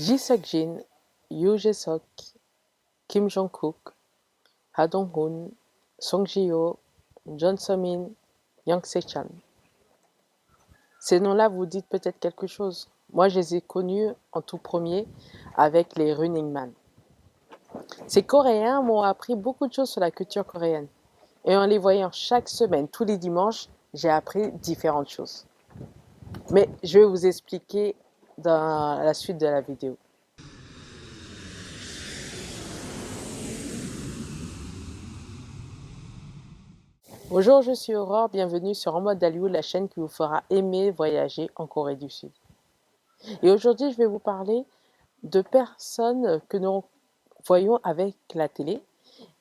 Ji Seok-jin, Yoo Jae-suk, Kim Jong-kook, Ha Dong-hoon, Song Ji-hyo, Jeon So-min, Yang Se-chan. Ces noms-là vous dites peut-être quelque chose. Moi, je les ai connus en tout premier avec les Running Man. Ces Coréens m'ont appris beaucoup de choses sur la culture coréenne. Et en les voyant chaque semaine, tous les dimanches, j'ai appris différentes choses. Mais je vais vous expliquer dans la suite de la vidéo. Bonjour, je suis Aurore, bienvenue sur En mode Hallyu, la chaîne qui vous fera aimer voyager en Corée du Sud. Et aujourd'hui, je vais vous parler de personnes que nous voyons avec la télé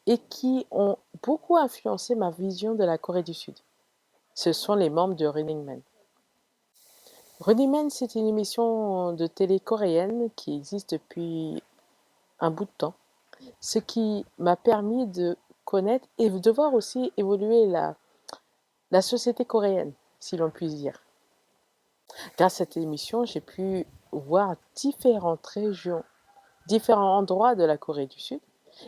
et qui ont beaucoup influencé ma vision de la Corée du Sud. Ce sont les membres de Running Man. Running Man, c'est une émission de télé coréenne qui existe depuis un bout de temps, ce qui m'a permis de connaître et de voir aussi évoluer la société coréenne, si l'on puisse dire. Grâce à cette émission, j'ai pu voir différentes régions, différents endroits de la Corée du Sud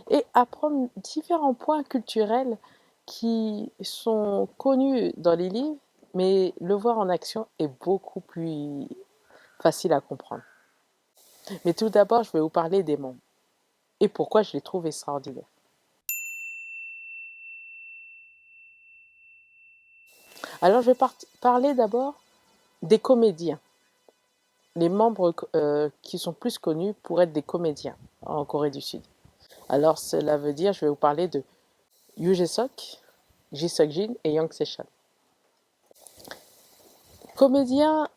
et apprendre différents points culturels qui sont connus dans les livres, mais le voir en action est beaucoup plus facile à comprendre. Mais tout d'abord, je vais vous parler des membres et pourquoi je les trouve extraordinaires. Alors, je vais parler d'abord des comédiens. Les membres qui sont plus connus pour être des comédiens en Corée du Sud. Alors, cela veut dire, je vais vous parler de Yoo Jae-suk, Ji Seok-jin et Yang Se-chan. Comédiens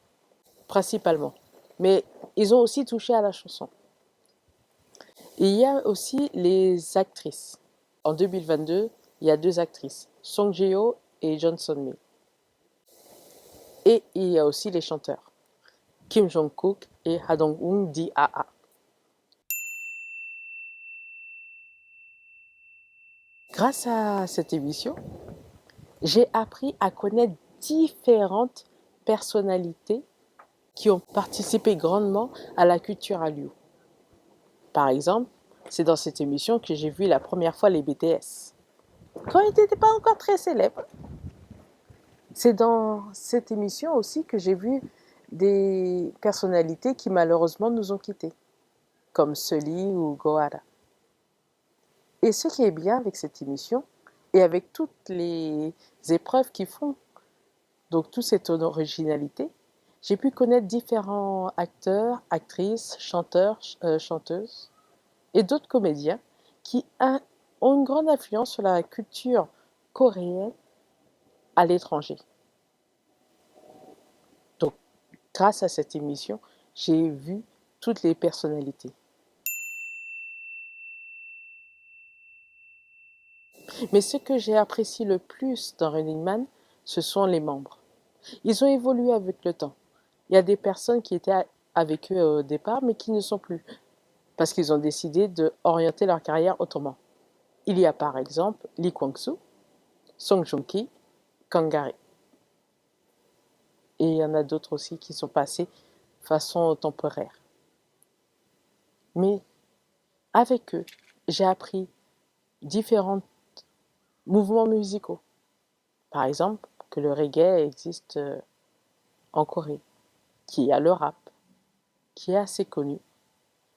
principalement, mais ils ont aussi touché à la chanson. Et il y a aussi les actrices. En 2022, il y a deux actrices, Song Ji-hyo et Jeon So-min. Et il y a aussi les chanteurs, Kim Jong-kook et Ha Dong-hoon dit AA. Grâce à cette émission, j'ai appris à connaître différentes personnalités qui ont participé grandement à la culture hallyu. Par exemple, c'est dans cette émission que j'ai vu la première fois les BTS, quand ils n'étaient pas encore très célèbres. C'est dans cette émission aussi que j'ai vu des personnalités qui malheureusement nous ont quittés, comme Sully ou Gohara. Et ce qui est bien avec cette émission, et avec toutes les épreuves qu'ils font, donc toute cette originalité, j'ai pu connaître différents acteurs, actrices, chanteurs, chanteuses et d'autres comédiens qui ont une grande influence sur la culture coréenne à l'étranger. Donc, grâce à cette émission, j'ai vu toutes les personnalités. Mais ce que j'ai apprécié le plus dans Running Man, ce sont les membres. Ils ont évolué avec le temps. Il y a des personnes qui étaient avec eux au départ, mais qui ne sont plus, parce qu'ils ont décidé d'orienter leur carrière autrement. Il y a par exemple Lee Kwang-soo, Song Joong-ki, Kang Gari. Et il y en a d'autres aussi qui sont passés de façon temporaire. Mais avec eux, j'ai appris différents mouvements musicaux. Par exemple, que le reggae existe en Corée, qu'il y a le rap, qui est assez connu,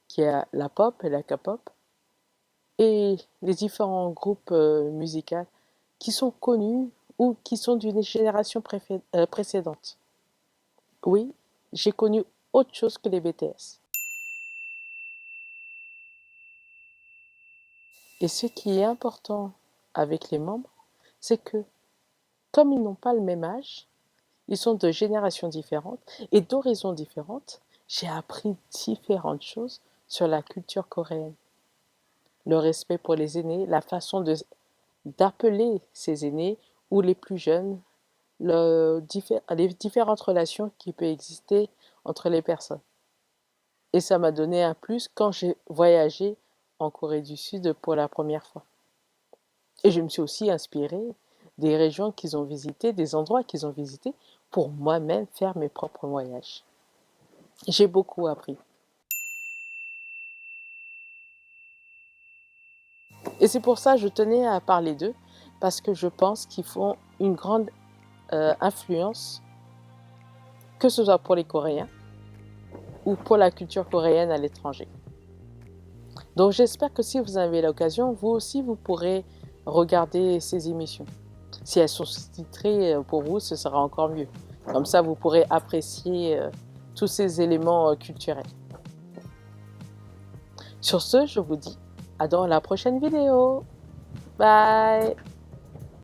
qu'il y a la pop et la K-pop, et les différents groupes musicaux qui sont connus ou qui sont d'une génération précédente. Oui, j'ai connu autre chose que les BTS. Et ce qui est important avec les membres, c'est que comme ils n'ont pas le même âge, ils sont de générations différentes et d'horizons différentes, j'ai appris différentes choses sur la culture coréenne. Le respect pour les aînés, la façon d'appeler ces aînés ou les plus jeunes, les différentes relations qui peuvent exister entre les personnes. Et ça m'a donné un plus quand j'ai voyagé en Corée du Sud pour la première fois. Et je me suis aussi inspirée des régions qu'ils ont visitées, des endroits qu'ils ont visités, pour moi-même faire mes propres voyages. J'ai beaucoup appris. Et c'est pour ça que je tenais à parler d'eux, parce que je pense qu'ils font une grande influence, que ce soit pour les Coréens ou pour la culture coréenne à l'étranger. Donc j'espère que si vous avez l'occasion, vous aussi, vous pourrez regarder ces émissions. Si elles sont sous-titrées pour vous, ce sera encore mieux. Comme ça, vous pourrez apprécier tous ces éléments culturels. Sur ce, je vous dis à dans la prochaine vidéo. Bye!